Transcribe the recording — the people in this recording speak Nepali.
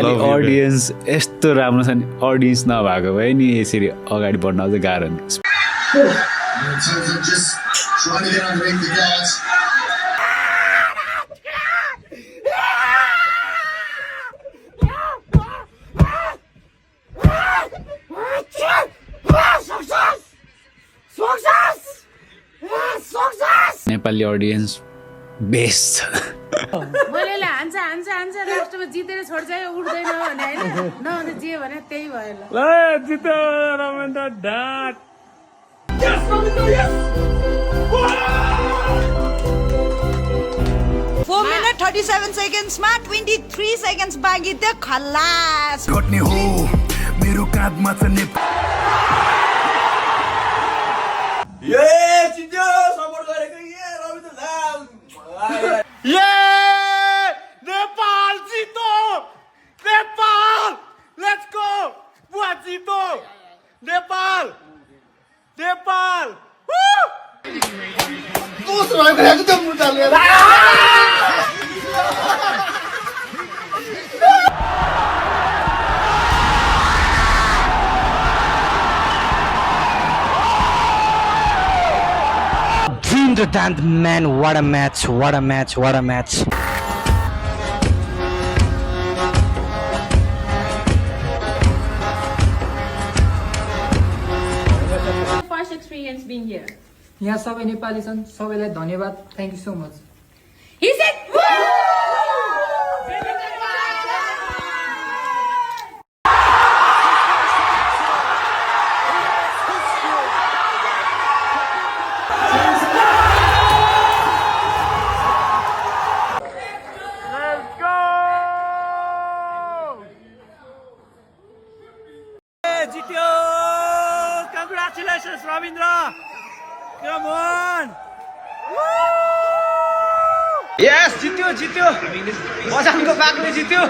अडियन्स यस्तो राम्रो छ नि अडियन्स नभएको भए नि यसरी अगाडि बढ्न अझै गाह्रो नि नेपाली अडियन्स बेस्ट छ मैले हान्छ लास्टमा जितेर छोड्छ उठ्दैन भने हैन नभने जे भने त्यही भयो ल जित्यो रमेन्द्र ढाट 4 minutes 37 seconds मा 23 seconds बाँकी थियो खल्लास घट्ने हो मेरो काँधमा छ जित्यो सपोर्ट गरेको रविन्द्र ढाल नेपाल जितो नेपाल लेट्स गो बुवा जितो नेपाल दोस्रो गरेको त मुटाले Damn man, what a match, what a match, what a match. First experience being here. यहाँ सबै नेपाली छन् सबैलाई धन्यवाद thank you so much He said जित्यो congratulations Rabindra come on yes जित्यो बजानको बाघले जित्यो